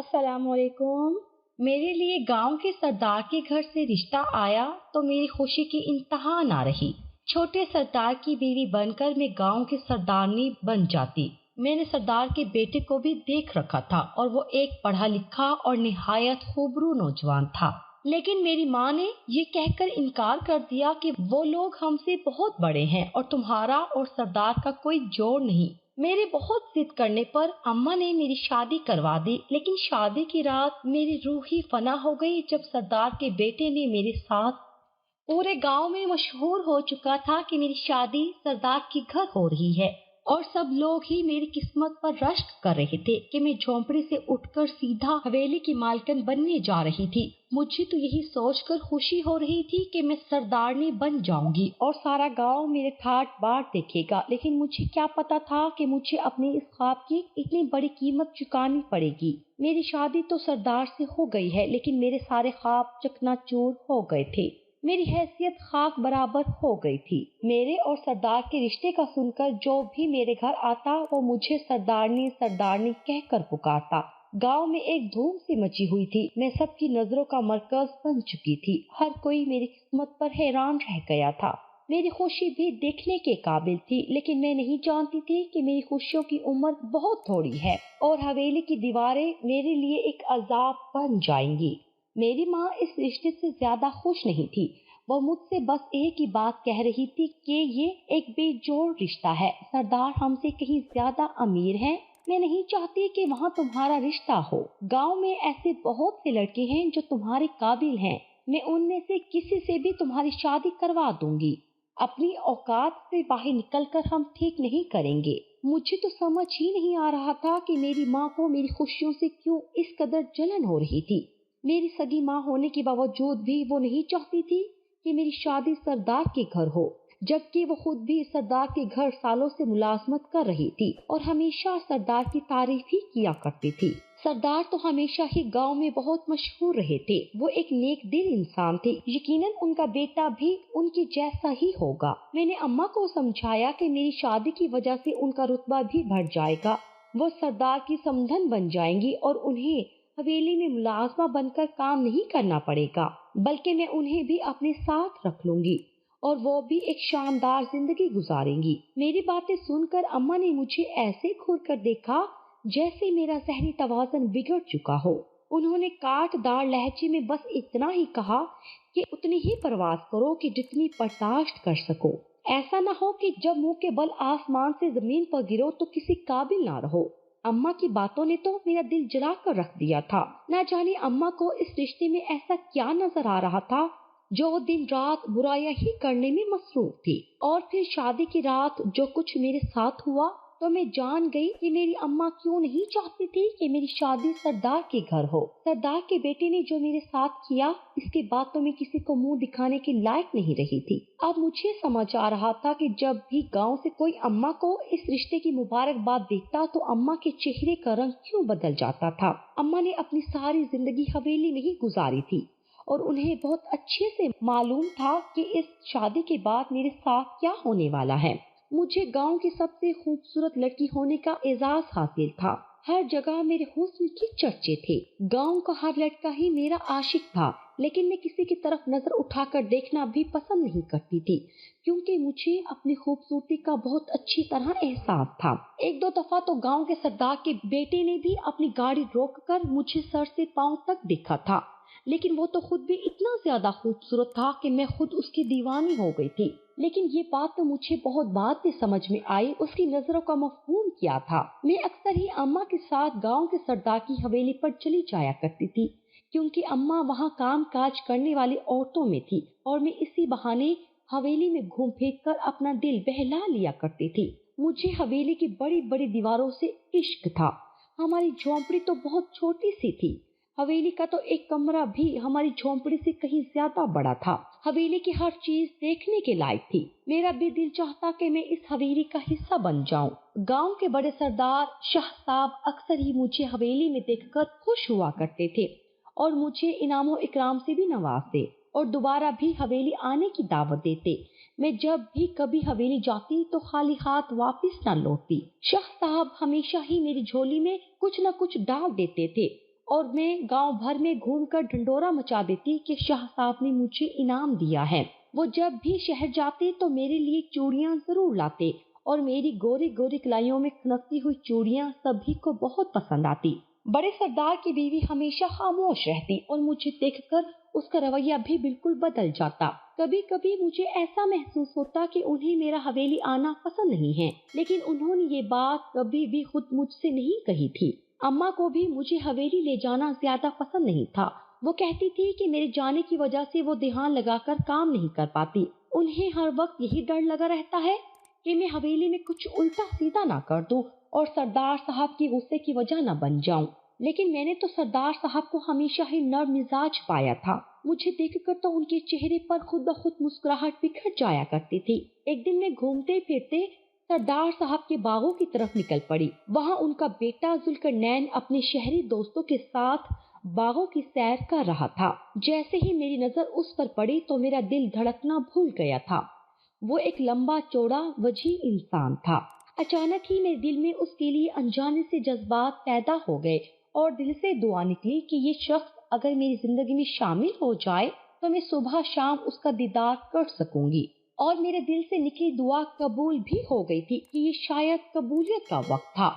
السلام علیکم۔ میرے لیے گاؤں کے سردار کے گھر سے رشتہ آیا تو میری خوشی کی انتہا نہ رہی۔ چھوٹے سردار کی بیوی بن کر میں گاؤں کی سردارنی بن جاتی۔ میں نے سردار کے بیٹے کو بھی دیکھ رکھا تھا اور وہ ایک پڑھا لکھا اور نہایت خوبرو نوجوان تھا، لیکن میری ماں نے یہ کہہ کر انکار کر دیا کہ وہ لوگ ہم سے بہت بڑے ہیں اور تمہارا اور سردار کا کوئی جوڑ نہیں۔ میرے بہت ضد کرنے پر اماں نے میری شادی کروا دی، لیکن شادی کی رات میری روح ہی فنا ہو گئی جب سردار کے بیٹے نے میرے ساتھ پورے گاؤں میں مشہور ہو چکا تھا کہ میری شادی سردار کے گھر ہو رہی ہے، اور سب لوگ ہی میری قسمت پر رشک کر رہے تھے کہ میں جھونپڑی سے اٹھ کر سیدھا حویلی کی مالکن بننے جا رہی تھی۔ مجھے تو یہی سوچ کر خوشی ہو رہی تھی کہ میں سردارنی بن جاؤں گی اور سارا گاؤں میرے ٹھاٹ باٹ دیکھے گا، لیکن مجھے کیا پتا تھا کہ مجھے اپنے اس خواب کی اتنی بڑی قیمت چکانی پڑے گی۔ میری شادی تو سردار سے ہو گئی ہے، لیکن میرے سارے خواب چکنا چور ہو گئے تھے۔ میری حیثیت خاک برابر ہو گئی تھی۔ میرے اور سردار کے رشتے کا سن کر جو بھی میرے گھر آتا وہ مجھے سردارنی سردارنی کہہ کر پکارتا۔ گاؤں میں ایک دھوم سی مچی ہوئی تھی۔ میں سب کی نظروں کا مرکز بن چکی تھی۔ ہر کوئی میری قسمت پر حیران رہ گیا تھا۔ میری خوشی بھی دیکھنے کے قابل تھی، لیکن میں نہیں جانتی تھی کہ میری خوشیوں کی عمر بہت تھوڑی ہے اور حویلی کی دیواریں میرے لیے ایک عذاب بن جائیں گی۔ میری ماں اس رشتے سے زیادہ خوش نہیں تھی۔ وہ مجھ سے بس ایک ہی بات کہہ رہی تھی کہ یہ ایک بے جوڑ رشتہ ہے۔ سردار ہم سے کہیں زیادہ امیر ہیں۔ میں نہیں چاہتی کہ وہاں تمہارا رشتہ ہو۔ گاؤں میں ایسے بہت سے لڑکے ہیں جو تمہارے قابل ہیں۔ میں ان میں سے کسی سے بھی تمہاری شادی کروا دوں گی۔ اپنی اوقات سے باہر نکل کر ہم ٹھیک نہیں کریں گے۔ مجھے تو سمجھ ہی نہیں آ رہا تھا کہ میری ماں کو میری خوشیوں سے کیوں اس قدر جلن ہو رہی تھی۔ میری سگی ماں ہونے کے باوجود بھی وہ نہیں چاہتی تھی کہ میری شادی سردار کے گھر ہو، جبکہ وہ خود بھی سردار کے گھر سالوں سے ملازمت کر رہی تھی اور ہمیشہ سردار کی تعریف ہی کیا کرتی تھی۔ سردار تو ہمیشہ ہی گاؤں میں بہت مشہور رہے تھے۔ وہ ایک نیک دل انسان تھے۔ یقیناً ان کا بیٹا بھی ان کے جیسا ہی ہوگا۔ میں نے اماں کو سمجھایا کہ میری شادی کی وجہ سے ان کا رتبہ بھی بڑھ جائے گا۔ وہ سردار کی سمدھن بن جائیں گی اور انہیں حویلی میں ملازمہ بن کر کام نہیں کرنا پڑے گا، بلکہ میں انہیں بھی اپنے ساتھ رکھ لوں گی اور وہ بھی ایک شاندار زندگی گزاریں گی۔ میری باتیں سن کر اماں نے مجھے ایسے گھور کر دیکھا جیسے میرا ذہنی توازن بگڑ چکا ہو۔ انہوں نے کاٹ دار لہجے میں بس اتنا ہی کہا کہ اتنی ہی پرواز کرو کہ جتنی برداشت کر سکو۔ ایسا نہ ہو کہ جب منہ کے بل آسمان سے زمین پر گرو تو کسی قابل نہ رہو۔ اماں کی باتوں نے تو میرا دل جلا کر رکھ دیا تھا۔ نہ جانے اماں کو اس رشتے میں ایسا کیا نظر آ رہا تھا جو وہ دن رات برائیاں ہی کرنے میں مصروف تھی۔ اور پھر شادی کی رات جو کچھ میرے ساتھ ہوا تو میں جان گئی کہ میری اماں کیوں نہیں چاہتی تھی کہ میری شادی سردار کے گھر ہو۔ سردار کے بیٹے نے جو میرے ساتھ کیا اس کے بعد تو میں کسی کو منہ دکھانے کے لائق نہیں رہی تھی۔ اب مجھے سمجھ آ رہا تھا کہ جب بھی گاؤں سے کوئی اماں کو اس رشتے کی مبارکباد دیکھتا تو اماں کے چہرے کا رنگ کیوں بدل جاتا تھا۔ اماں نے اپنی ساری زندگی حویلی میں ہی گزاری تھی اور انہیں بہت اچھے سے معلوم تھا کہ اس شادی کے بعد میرے ساتھ کیا ہونے والا ہے۔ مجھے گاؤں کی سب سے خوبصورت لڑکی ہونے کا اعزاز حاصل تھا۔ ہر جگہ میرے حسن کے چرچے تھے۔ گاؤں کا ہر لڑکا ہی میرا عاشق تھا، لیکن میں کسی کی طرف نظر اٹھا کر دیکھنا بھی پسند نہیں کرتی تھی، کیونکہ مجھے اپنی خوبصورتی کا بہت اچھی طرح احساس تھا۔ ایک دو دفعہ تو گاؤں کے سردار کے بیٹے نے بھی اپنی گاڑی روک کر مجھے سر سے پاؤں تک دیکھا تھا، لیکن وہ تو خود بھی اتنا زیادہ خوبصورت تھا کہ میں خود اس کی دیوانی ہو گئی تھی۔ لیکن یہ بات تو مجھے بہت بعد میں سمجھ میں آئی، اس کی نظروں کا مفہوم کیا تھا۔ میں اکثر ہی اماں کے ساتھ گاؤں کے سردار کی حویلی پر چلی جایا کرتی تھی، کیونکہ اماں وہاں کام کاج کرنے والی عورتوں میں تھی اور میں اسی بہانے حویلی میں گھوم پھر کر اپنا دل بہلا لیا کرتی تھی۔ مجھے حویلی کی بڑی بڑی دیواروں سے عشق تھا۔ ہماری جھونپڑی تو بہت چھوٹی سی تھی۔ حویلی کا تو ایک کمرہ بھی ہماری جھونپڑی سے کہیں زیادہ بڑا تھا۔ حویلی کی ہر چیز دیکھنے کے لائق تھی۔ میرا بھی دل چاہتا کہ میں اس حویلی کا حصہ بن جاؤں۔ گاؤں کے بڑے سردار شاہ صاحب اکثر ہی مجھے حویلی میں دیکھ کر خوش ہوا کرتے تھے اور مجھے انعام و اکرام سے بھی نوازتے اور دوبارہ بھی حویلی آنے کی دعوت دیتے۔ میں جب بھی کبھی حویلی جاتی تو خالی ہاتھ واپس نہ لوٹتی۔ شاہ صاحب ہمیشہ ہی میری جھولی میں کچھ نہ کچھ ڈال دیتے تھے اور میں گاؤں بھر میں گھوم کر ڈھنڈورا مچا دیتی کہ شاہ صاحب نے مجھے انعام دیا ہے۔ وہ جب بھی شہر جاتے تو میرے لیے چوڑیاں ضرور لاتے اور میری گورے گورے کلائیوں میں کھنکتی ہوئی چوڑیاں سبھی کو بہت پسند آتی۔ بڑے سردار کی بیوی ہمیشہ خاموش رہتی اور مجھے دیکھ کر اس کا رویہ بھی بالکل بدل جاتا۔ کبھی کبھی مجھے ایسا محسوس ہوتا کہ انہیں میرا حویلی آنا پسند نہیں ہے، لیکن انہوں نے یہ بات کبھی بھی خود مجھ سے نہیں کہی تھی۔ اماں کو بھی مجھے حویلی لے جانا زیادہ پسند نہیں تھا۔ وہ کہتی تھی کہ میرے جانے کی وجہ سے وہ دھیان لگا کر کام نہیں کر پاتی۔ انہیں ہر وقت یہی ڈر لگا رہتا ہے کہ میں حویلی میں کچھ الٹا سیدھا نہ کر دوں اور سردار صاحب کی غصے کی وجہ نہ بن جاؤں۔ لیکن میں نے تو سردار صاحب کو ہمیشہ ہی نرم مزاج پایا تھا۔ مجھے دیکھ کر تو ان کے چہرے پر خود بخود مسکراہٹ بکھر جایا کرتی تھی۔ ایک دن میں گھومتے پھرتے سردار صاحب کے باغوں کی طرف نکل پڑی۔ وہاں ان کا بیٹا ذوالقرنین اپنے شہری دوستوں کے ساتھ باغوں کی سیر کر رہا تھا۔ جیسے ہی میری نظر اس پر پڑی تو میرا دل دھڑکنا بھول گیا تھا۔ وہ ایک لمبا چوڑا وجیح انسان تھا۔ اچانک ہی میرے دل میں اس کے لیے انجانے سے جذبات پیدا ہو گئے اور دل سے دعا نکلی کہ یہ شخص اگر میری زندگی میں شامل ہو جائے تو میں صبح شام اس کا دیدار کر سکوں گی۔ اور میرے دل سے نکلی دعا قبول بھی ہو گئی تھی کہ یہ شاید قبولیت کا وقت تھا۔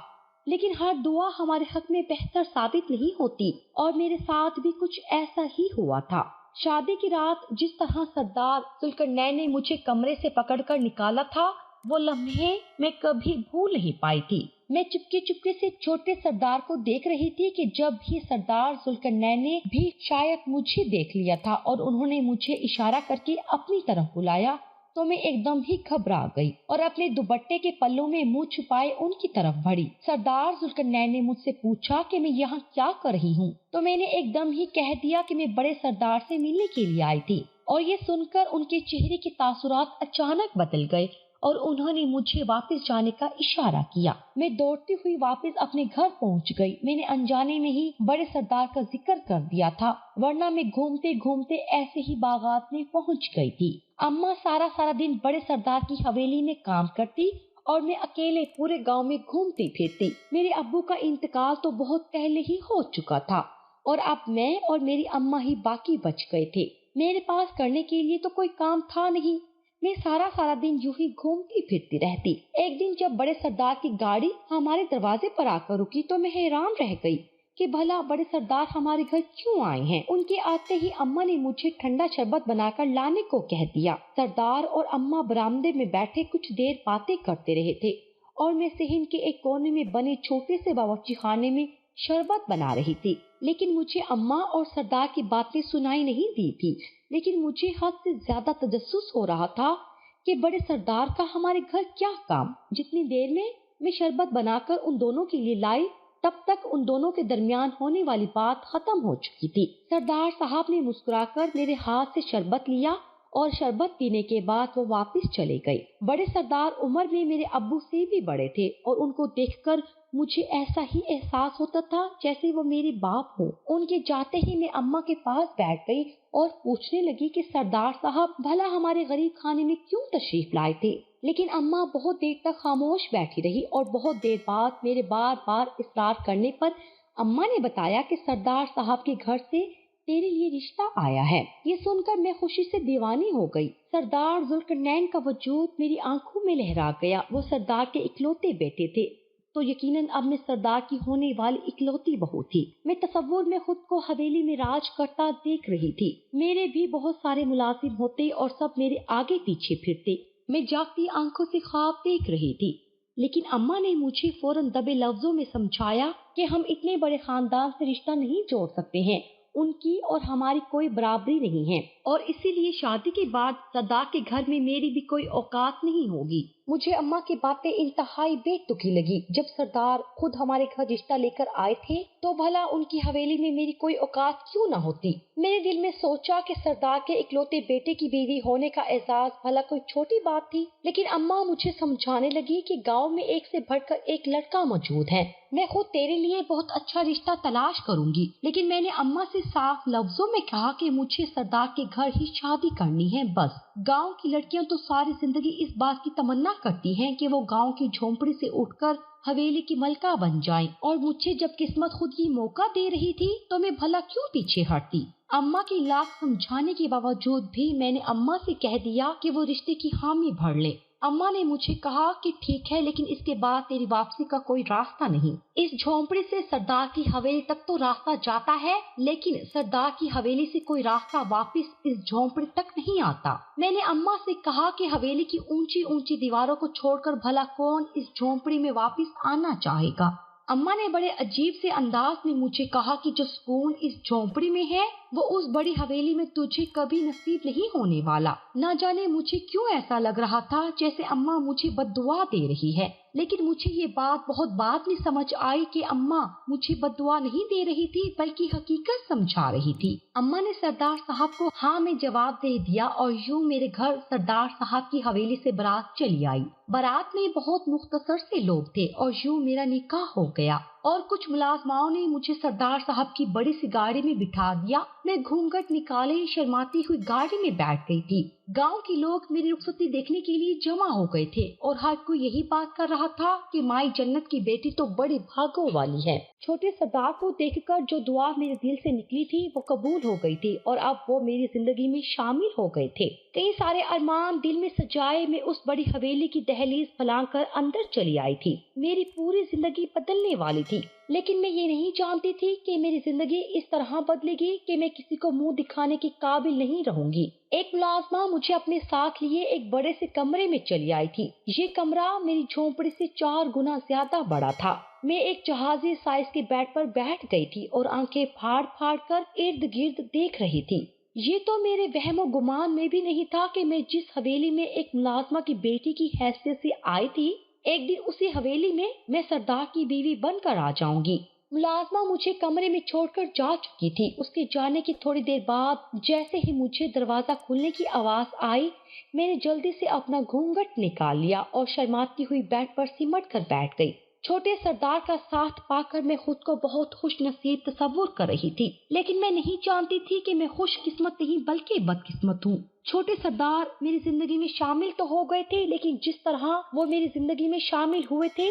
لیکن ہر دعا ہمارے حق میں بہتر ثابت نہیں ہوتی، اور میرے ساتھ بھی کچھ ایسا ہی ہوا تھا۔ شادی کی رات جس طرح سردار ذوالقرنین نے مجھے کمرے سے پکڑ کر نکالا تھا، وہ لمحے میں کبھی بھول نہیں پائی تھی۔ میں چپکے چپکے سے چھوٹے سردار کو دیکھ رہی تھی کہ جب بھی سردار ذوالقرنین نے بھی شاید مجھے دیکھ لیا تھا اور انہوں نے مجھے اشارہ کر کے اپنی طرف بلایا تو میں ایک دم ہی گھبرا گئی اور اپنے دوپٹے کے پلوں میں منہ چھپائے ان کی طرف بڑھی۔ سردار ذوالقرنین نے مجھ سے پوچھا کہ میں یہاں کیا کر رہی ہوں، تو میں نے ایک دم ہی کہہ دیا کہ میں بڑے سردار سے ملنے کے لیے آئی تھی، اور یہ سن کر ان کے چہرے کے تاثرات اچانک بدل گئے اور انہوں نے مجھے واپس جانے کا اشارہ کیا۔ میں دوڑتی ہوئی واپس اپنے گھر پہنچ گئی۔ میں نے انجانے میں ہی بڑے سردار کا ذکر کر دیا تھا، ورنہ میں گھومتے گھومتے ایسے ہی باغات میں پہنچ گئی تھی۔ اماں سارا دن بڑے سردار کی حویلی میں کام کرتی اور میں اکیلے پورے گاؤں میں گھومتی پھرتی۔ میرے ابو کا انتقال تو بہت پہلے ہی ہو چکا تھا اور اب میں اور میری اماں ہی باقی بچ گئے تھے۔ میرے پاس کرنے کے لیے تو کوئی کام تھا نہیں۔ میں سارا دن یوں ہی گھومتی پھرتی رہتی۔ ایک دن جب بڑے سردار کی گاڑی ہمارے دروازے پر آ کر رکی تو میں حیران رہ گئی کہ بھلا بڑے سردار ہمارے گھر کیوں آئے ہیں۔ ان کے آتے ہی اماں نے مجھے ٹھنڈا شربت بنا کر لانے کو کہہ دیا۔ سردار اور اماں برآمدے میں بیٹھے کچھ دیر باتیں کرتے رہے تھے اور میں صحن کے ایک کونے میں بنے چھوٹے سے باورچی خانے میں شربت بنا رہی تھی۔ لیکن مجھے اماں اور سردار کی باتیں سنائی نہیں دی تھی، لیکن مجھے حد سے زیادہ تجسس ہو رہا تھا کہ بڑے سردار کا ہمارے گھر کیا کام۔ جتنی دیر میں شربت بنا کر ان دونوں کے لیے لائی، تب تک ان دونوں کے درمیان ہونے والی بات ختم ہو چکی تھی۔ سردار صاحب نے مسکرا کر میرے ہاتھ سے شربت لیا اور شربت پینے کے بعد وہ واپس چلے گئے۔ بڑے سردار عمر میں میرے ابو سے بھی بڑے تھے اور ان کو دیکھ کر مجھے ایسا ہی احساس ہوتا تھا جیسے وہ میرے باپ ہوں۔ ان کے جاتے ہی میں اماں کے پاس بیٹھ گئی اور پوچھنے لگی کہ سردار صاحب بھلا ہمارے غریب خانے میں کیوں تشریف لائے تھے؟ لیکن اماں بہت دیر تک خاموش بیٹھی رہی اور بہت دیر بعد میرے بار بار اصرار کرنے پر اماں نے بتایا کہ سردار صاحب کے گھر سے تیرے لیے رشتہ آیا ہے۔ یہ سن کر میں خوشی سے دیوانی ہو گئی۔ سردار ذوالقرنین کا وجود میری آنکھوں میں لہرا گیا۔ وہ سردار کے اکلوتے بیٹے تھے تو یقیناً اب میں سردار کی ہونے والی اکلوتی بہو تھی۔ میں تصور میں خود کو حویلی میں راج کرتا دیکھ رہی تھی۔ میرے بھی بہت سارے ملازم ہوتے اور سب میرے آگے پیچھے پھرتے۔ میں جاگتی آنکھوں سے خواب دیکھ رہی تھی، لیکن اماں نے مجھے فوراً دبے لفظوں میں سمجھایا کہ ہم اتنے بڑے خاندان سے رشتہ نہیں جوڑ سکتے ہیں، ان کی اور ہماری کوئی برابری نہیں ہے، اور اسی لیے شادی کے بعد سردار کے گھر میں میری بھی کوئی اوقات نہیں ہوگی۔ مجھے اماں کی باتیں انتہائی بے تکی لگی۔ جب سردار خود ہمارے گھر رشتہ لے کر آئے تھے تو بھلا ان کی حویلی میں میری کوئی اوقات کیوں نہ ہوتی؟ میرے دل میں سوچا کہ سردار کے اکلوتے بیٹے کی بیوی ہونے کا اعزاز بھلا کوئی چھوٹی بات تھی؟ لیکن اماں مجھے سمجھانے لگی کہ گاؤں میں ایک سے بڑھ کر ایک لڑکا موجود ہے، میں خود تیرے لیے بہت اچھا رشتہ تلاش کروں گی۔ لیکن میں نے اماں سے صاف لفظوں میں کہا کہ مجھے سردار کے گھر ہی شادی کرنی ہے بس۔ گاؤں کی لڑکیاں تو ساری زندگی اس بات کی تمنا کرتی ہیں کہ وہ گاؤں کی جھونپڑی سے اٹھ کر حویلی کی ملکہ بن جائیں، اور مجھے جب قسمت خود یہ موقع دے رہی تھی تو میں بھلا کیوں پیچھے ہٹتی؟ اماں کی لاکھ سمجھانے کے باوجود بھی میں نے اماں سے کہہ دیا کہ وہ رشتے کی حامی بھر لے۔ اماں نے مجھے کہا کہ ٹھیک ہے، لیکن اس کے بعد تیری واپسی کا کوئی راستہ نہیں۔ اس جھونپڑی سے سردار کی حویلی تک تو راستہ جاتا ہے، لیکن سردار کی حویلی سے کوئی راستہ واپس اس جھونپڑی تک نہیں آتا۔ میں نے اماں سے کہا کہ حویلی کی اونچی اونچی دیواروں کو چھوڑ کر بھلا کون اس جھونپڑی میں واپس آنا چاہے گا؟ اماں نے بڑے عجیب سے انداز میں مجھے کہا کہ جو سکون اس جھونپڑی میں ہے وہ اس بڑی حویلی میں تجھے کبھی نصیب نہیں ہونے والا۔ نہ جانے مجھے کیوں ایسا لگ رہا تھا جیسے اماں مجھے بد دعا دے رہی ہے، لیکن مجھے یہ بات بہت بعد میں سمجھ آئی کہ اماں مجھے بد دعا نہیں دے رہی تھی بلکہ حقیقت سمجھا رہی تھی۔ اماں نے سردار صاحب کو ہاں میں جواب دے دیا، اور یوں میرے گھر سردار صاحب کی حویلی سے بارات چلی آئی۔ بارات میں بہت مختصر سے لوگ تھے، اور یوں میرا نکاح ہو گیا، اور کچھ ملازماؤں نے مجھے سردار صاحب کی بڑی سی گاڑی میں بٹھا دیا۔ میں گھونگھٹ نکالے شرماتی ہوئی گاڑی میں بیٹھ گئی تھی۔ گاؤں کے لوگ میری رخصتی دیکھنے کے لیے جمع ہو گئے تھے، اور ہر کوئی یہی بات کر رہا تھا کہ مائی جنت کی بیٹی تو بڑی بھاگوں والی ہے۔ چھوٹے سردار کو دیکھ کر جو دعا میرے دل سے نکلی تھی وہ قبول ہو گئی تھی، اور اب وہ میری زندگی میں شامل ہو گئے تھے۔ کئی سارے ارمان دل میں سجائے میں اس بڑی حویلی کی دہلیز پھلانگ کر اندر چلی آئی تھی۔ میری پوری زندگی بدلنے والی تھی، لیکن میں یہ نہیں جانتی تھی کہ میری زندگی اس طرح بدلے گی کہ میں کسی کو منہ دکھانے کے قابل نہیں رہوں گی۔ ایک ملازمہ مجھے اپنے ساتھ لیے ایک بڑے سے کمرے میں چلی آئی تھی۔ یہ کمرہ میری جھونپڑی سے 4 گنا زیادہ بڑا تھا۔ میں ایک جہازی سائز کے بیڈ پر بیٹھ گئی تھی اور آنکھیں پھاڑ پھاڑ کر ارد گرد دیکھ رہی تھی۔ یہ تو میرے وہم و گمان میں بھی نہیں تھا کہ میں جس حویلی میں ایک ملازمہ کی بیٹی کی حیثیت سے آئی تھی، ایک دن اسی حویلی میں سردار کی بیوی بن کر آ جاؤں گی۔ ملازمہ مجھے کمرے میں چھوڑ کر جا چکی تھی۔ اس کے جانے کی تھوڑی دیر بعد جیسے ہی مجھے دروازہ کھلنے کی آواز آئی، میں نے جلدی سے اپنا گھونگھٹ نکال لیا اور شرماتی ہوئی بیڈ پر سمٹ کر بیٹھ گئی۔ چھوٹے سردار کا ساتھ پا کر میں خود کو بہت خوش نصیب تصور کر رہی تھی، لیکن میں نہیں جانتی تھی کہ میں خوش قسمت نہیں بلکہ بدقسمت ہوں۔ چھوٹے سردار میری زندگی میں شامل تو ہو گئے تھے، لیکن جس طرح وہ میری زندگی میں شامل ہوئے تھے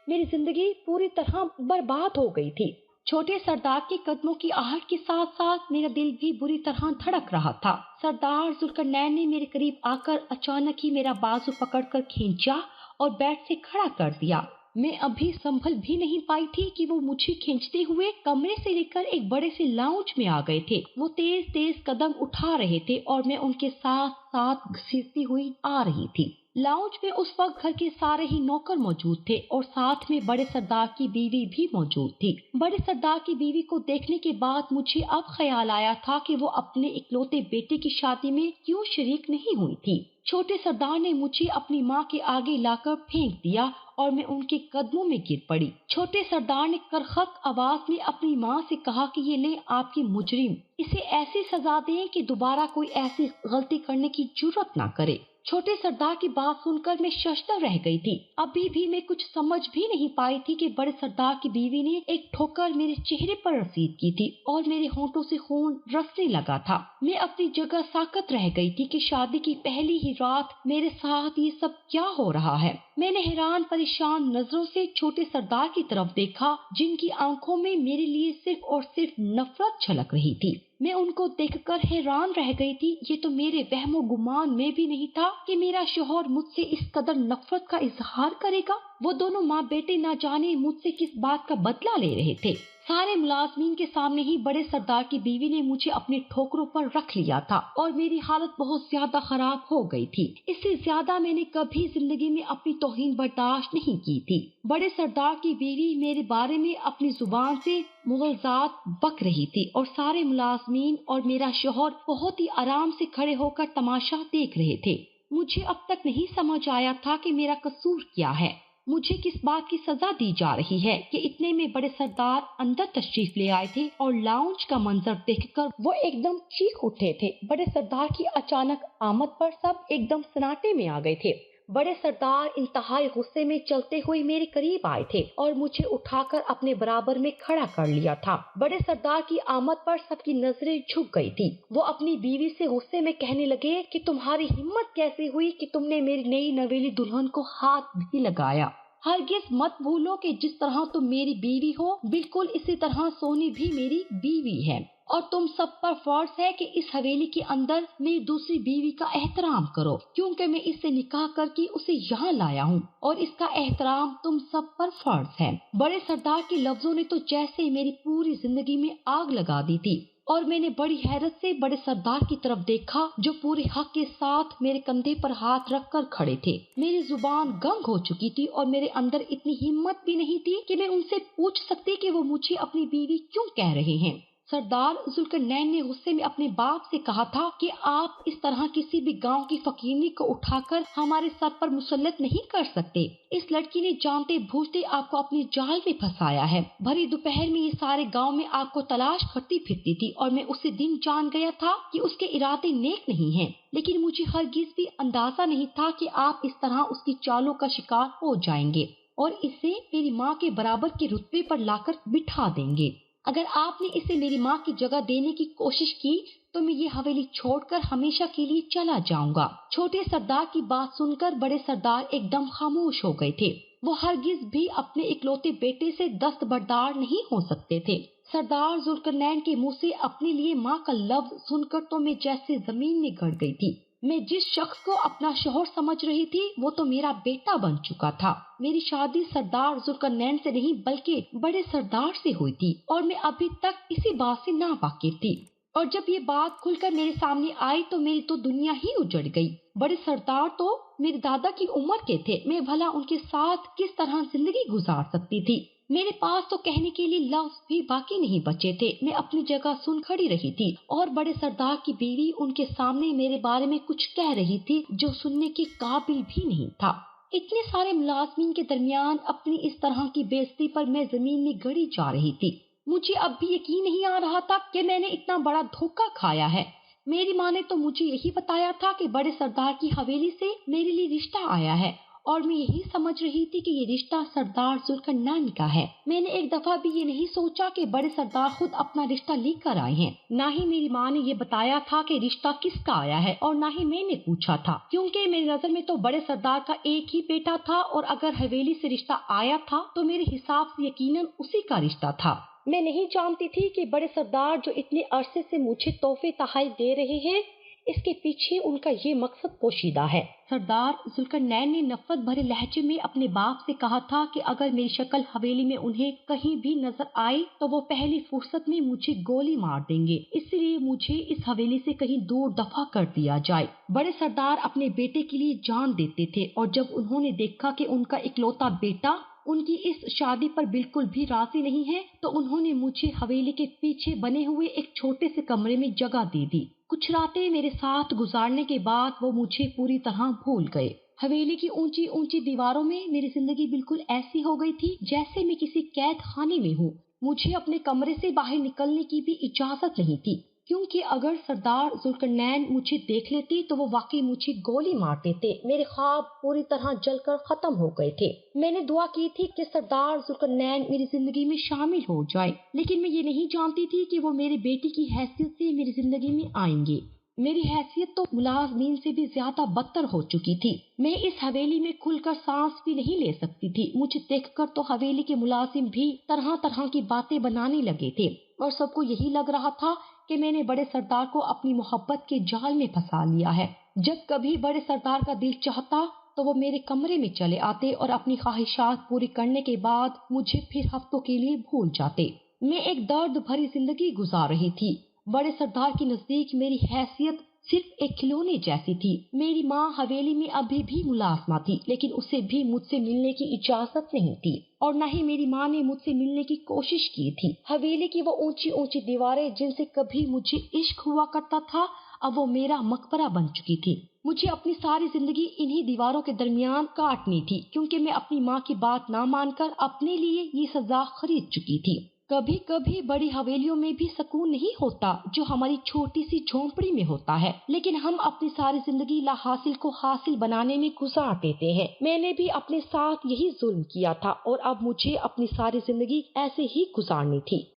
میری زندگی پوری طرح برباد ہو گئی تھی۔ چھوٹے سردار کے قدموں کی آہٹ کے ساتھ ساتھ میرا دل بھی بری طرح دھڑک رہا تھا۔ سردار ذوالقرنین نے میرے قریب آ کر اچانک ہی میرا بازو پکڑ کر کھینچا اور بیڈ سے کھڑا کر دیا۔ میں ابھی سنبھل بھی نہیں پائی تھی کہ وہ مجھے کھینچتے ہوئے کمرے سے لے کر ایک بڑے سے لاؤنج میں آ گئے تھے۔ وہ تیز تیز قدم اٹھا رہے تھے اور میں ان کے ساتھ ساتھ گھسیٹتی ہوئی آ رہی تھی۔ لاؤنج میں اس وقت گھر کے سارے ہی نوکر موجود تھے، اور ساتھ میں بڑے سردار کی بیوی بھی موجود تھی۔ بڑے سردار کی بیوی کو دیکھنے کے بعد مجھے اب خیال آیا تھا کہ وہ اپنے اکلوتے بیٹے کی شادی میں کیوں شریک نہیں ہوئی تھی۔ چھوٹے سردار نے مجھے اپنی ماں کے آگے لا کر پھینک دیا اور میں ان کے قدموں میں گر پڑی۔ چھوٹے سردار نے کرخت آواز میں اپنی ماں سے کہا کہ یہ لیں آپ کی مجرم، اسے ایسی سزا دیں کہ دوبارہ کوئی ایسی غلطی کرنے کی جرات نہ کرے۔ چھوٹے سردار کی بات سن کر میں ششدر رہ گئی تھی۔ ابھی بھی میں کچھ سمجھ بھی نہیں پائی تھی کہ بڑے سردار کی بیوی نے ایک ٹھوکر میرے چہرے پر رسید کی تھی اور میرے ہونٹوں سے خون رسنے لگا تھا۔ میں اپنی جگہ ساکت رہ گئی تھی کہ شادی کی پہلی ہی رات میرے ساتھ یہ سب کیا ہو رہا ہے۔ میں نے حیران پریشان نظروں سے چھوٹے سردار کی طرف دیکھا، جن کی آنکھوں میں میرے لیے صرف اور صرف نفرت جھلک رہی تھی۔ میں ان کو دیکھ کر حیران رہ گئی تھی۔ یہ تو میرے وہم و گمان میں بھی نہیں تھا کہ میرا شوہر مجھ سے اس قدر نفرت کا اظہار کرے گا۔ وہ دونوں ماں بیٹے نہ جانے مجھ سے کس بات کا بدلہ لے رہے تھے۔ سارے ملازمین کے سامنے ہی بڑے سردار کی بیوی نے مجھے اپنے ٹھوکروں پر رکھ لیا تھا اور میری حالت بہت زیادہ خراب ہو گئی تھی۔ اس سے زیادہ میں نے کبھی زندگی میں اپنی توہین برداشت نہیں کی تھی۔ بڑے سردار کی بیوی میرے بارے میں اپنی زبان سے مغالطات بک رہی تھی، اور سارے ملازمین اور میرا شوہر بہت ہی آرام سے کھڑے ہو کر تماشا دیکھ رہے تھے۔ مجھے اب تک نہیں سمجھ آیا تھا کہ میرا قصور کیا ہے، مجھے کس بات کی سزا دی جا رہی ہے کہ اتنے میں بڑے سردار اندر تشریف لے آئے تھے اور لاؤنج کا منظر دیکھ کر وہ ایک دم چیخ اٹھے تھے۔ بڑے سردار کی اچانک آمد پر سب ایک دم سناٹے میں آ گئے تھے۔ بڑے سردار انتہائی غصے میں چلتے ہوئے میرے قریب آئے تھے اور مجھے اٹھا کر اپنے برابر میں کھڑا کر لیا تھا۔ بڑے سردار کی آمد پر سب کی نظریں جھک گئی تھی۔ وہ اپنی بیوی سے غصے میں کہنے لگے کہ تمہاری ہمت کیسے ہوئی کہ تم نے میری نئی نویلی دلہن کو ہاتھ بھی لگایا۔ ہرگز مت بھولو کہ جس طرح تم میری بیوی ہو بالکل اسی طرح سونی بھی میری بیوی ہے، اور تم سب پر فرض ہے کہ اس حویلی کے اندر میری دوسری بیوی کا احترام کرو، کیونکہ میں اس سے نکاح کر کے اسے یہاں لایا ہوں اور اس کا احترام تم سب پر فرض ہے۔ بڑے سردار کے لفظوں نے تو جیسے میری پوری زندگی میں آگ لگا دی تھی، اور میں نے بڑی حیرت سے بڑے سردار کی طرف دیکھا جو پورے حق کے ساتھ میرے کندھے پر ہاتھ رکھ کر کھڑے تھے۔ میری زبان گنگ ہو چکی تھی اور میرے اندر اتنی ہمت بھی نہیں تھی کہ میں ان سے پوچھ سکتی کہ وہ مجھے اپنی بیوی کیوں کہہ رہے ہیں۔ سردار ذوالقرنین نے غصے میں اپنے باپ سے کہا تھا کہ آپ اس طرح کسی بھی گاؤں کی فقیرنی کو اٹھا کر ہمارے سر پر مسلط نہیں کر سکتے۔ اس لڑکی نے جانتے بوجھتے آپ کو اپنے جال میں پھنسایا ہے۔ بھری دوپہر میں یہ سارے گاؤں میں آپ کو تلاش کرتی پھرتی تھی اور میں اسی دن جان گیا تھا کہ اس کے ارادے نیک نہیں ہیں، لیکن مجھے ہرگز بھی اندازہ نہیں تھا کہ آپ اس طرح اس کی چالوں کا شکار ہو جائیں گے اور اسے میری ماں کے برابر کے رتبے پر لا کر بٹھا دیں گے۔ اگر آپ نے اسے میری ماں کی جگہ دینے کی کوشش کی تو میں یہ حویلی چھوڑ کر ہمیشہ کے لیے چلا جاؤں گا۔ چھوٹے سردار کی بات سن کر بڑے سردار ایک دم خاموش ہو گئے تھے۔ وہ ہرگز بھی اپنے اکلوتے بیٹے سے دستبردار نہیں ہو سکتے تھے۔ سردار ذوالقرنین کے منہ سے اپنے لیے ماں کا لفظ سن کر تو میں جیسے زمین میں گڑ گئی تھی۔ میں جس شخص کو اپنا شوہر سمجھ رہی تھی وہ تو میرا بیٹا بن چکا تھا۔ میری شادی سردار ذوالقرنین سے نہیں بلکہ بڑے سردار سے ہوئی تھی اور میں ابھی تک اسی بات سے ناواقف تھی، اور جب یہ بات کھل کر میرے سامنے آئی تو میری تو دنیا ہی اجڑ گئی۔ بڑے سردار تو میرے دادا کی عمر کے تھے، میں بھلا ان کے ساتھ کس طرح زندگی گزار سکتی تھی؟ میرے پاس تو کہنے کے لیے لفظ بھی باقی نہیں بچے تھے۔ میں اپنی جگہ سن کھڑی رہی تھی اور بڑے سردار کی بیوی ان کے سامنے میرے بارے میں کچھ کہہ رہی تھی جو سننے کے قابل بھی نہیں تھا۔ اتنے سارے ملازمین کے درمیان اپنی اس طرح کی بے عزتی پر میں زمین میں گڑی جا رہی تھی۔ مجھے اب بھی یقین نہیں آ رہا تھا کہ میں نے اتنا بڑا دھوکہ کھایا ہے۔ میری ماں نے تو مجھے یہی بتایا تھا کہ بڑے سردار کی حویلی سے میرے لیے رشتہ آیا ہے، اور میں یہی سمجھ رہی تھی کہ یہ رشتہ سردار ذوالقرنین کا ہے۔ میں نے ایک دفعہ بھی یہ نہیں سوچا کہ بڑے سردار خود اپنا رشتہ لے کر آئے ہیں، نہ ہی میری ماں نے یہ بتایا تھا کہ رشتہ کس کا آیا ہے، اور نہ ہی میں نے پوچھا تھا، کیونکہ میری نظر میں تو بڑے سردار کا ایک ہی بیٹا تھا، اور اگر حویلی سے رشتہ آیا تھا تو میرے حساب سے یقیناً اسی کا رشتہ تھا۔ میں نہیں جانتی تھی کہ بڑے سردار جو اتنے عرصے سے مجھے تحفے تحائف دے رہے ہیں اس کے پیچھے ان کا یہ مقصد پوشیدہ ہے۔ سردار ذوالقرنین نے نفرت بھرے لہجے میں اپنے باپ سے کہا تھا کہ اگر میری شکل حویلی میں انہیں کہیں بھی نظر آئی تو وہ پہلی فرصت میں مجھے گولی مار دیں گے، اس لیے مجھے اس حویلی سے کہیں دور دفع کر دیا جائے۔ بڑے سردار اپنے بیٹے کے لیے جان دیتے تھے، اور جب انہوں نے دیکھا کہ ان کا اکلوتا بیٹا ان کی اس شادی پر بالکل بھی راضی نہیں ہے تو انہوں نے مجھے حویلی کے پیچھے بنے ہوئے ایک چھوٹے سے کمرے میں جگہ دے دی۔ کچھ راتیں میرے ساتھ گزارنے کے بعد وہ مجھے پوری طرح بھول گئے۔ حویلی کی اونچی اونچی دیواروں میں میری زندگی بالکل ایسی ہو گئی تھی جیسے میں کسی قید خانے میں ہوں۔ مجھے اپنے کمرے سے باہر نکلنے کی بھی اجازت نہیں تھی، کیونکہ اگر سردار ذوالقرنین مجھے دیکھ لیتے تو وہ واقعی مجھے گولی مار دیتے۔ میرے خواب پوری طرح جل کر ختم ہو گئے تھے۔ میں نے دعا کی تھی کہ سردار ذوالقرنین میری زندگی میں شامل ہو جائے، لیکن میں یہ نہیں جانتی تھی کہ وہ میرے بیٹے کی حیثیت سے میری زندگی میں آئیں گے۔ میری حیثیت تو ملازمین سے بھی زیادہ بدتر ہو چکی تھی۔ میں اس حویلی میں کھل کر سانس بھی نہیں لے سکتی تھی۔ مجھے دیکھ کر تو حویلی کے ملازم بھی طرح طرح کی باتیں بنانے لگے تھے، اور سب کو یہی لگ رہا تھا کہ میں نے بڑے سردار کو اپنی محبت کے جال میں پھنسا لیا ہے۔ جب کبھی بڑے سردار کا دل چاہتا تو وہ میرے کمرے میں چلے آتے اور اپنی خواہشات پوری کرنے کے بعد مجھے پھر ہفتوں کے لیے بھول جاتے۔ میں ایک درد بھری زندگی گزار رہی تھی۔ بڑے سردار کے نزدیک میری حیثیت صرف ایک کھلونے جیسی تھی۔ میری ماں حویلی میں ابھی بھی ملازمہ تھی، لیکن اسے بھی مجھ سے ملنے کی اجازت نہیں تھی، اور نہ ہی میری ماں نے مجھ سے ملنے کی کوشش کی تھی۔ حویلی کی وہ اونچی اونچی دیواریں جن سے کبھی مجھے عشق ہوا کرتا تھا اب وہ میرا مقبرہ بن چکی تھی۔ مجھے اپنی ساری زندگی انہی دیواروں کے درمیان کاٹنی تھی، کیونکہ میں اپنی ماں کی بات نہ مان کر اپنے لیے یہ سزا خرید چکی تھی۔ کبھی کبھی بڑی حویلیوں میں بھی سکون نہیں ہوتا جو ہماری چھوٹی سی جھونپڑی میں ہوتا ہے، لیکن ہم اپنی ساری زندگی لا حاصل کو حاصل بنانے میں گزار دیتے ہیں۔ میں نے بھی اپنے ساتھ یہی ظلم کیا تھا، اور اب مجھے اپنی ساری زندگی ایسے ہی گزارنی تھی۔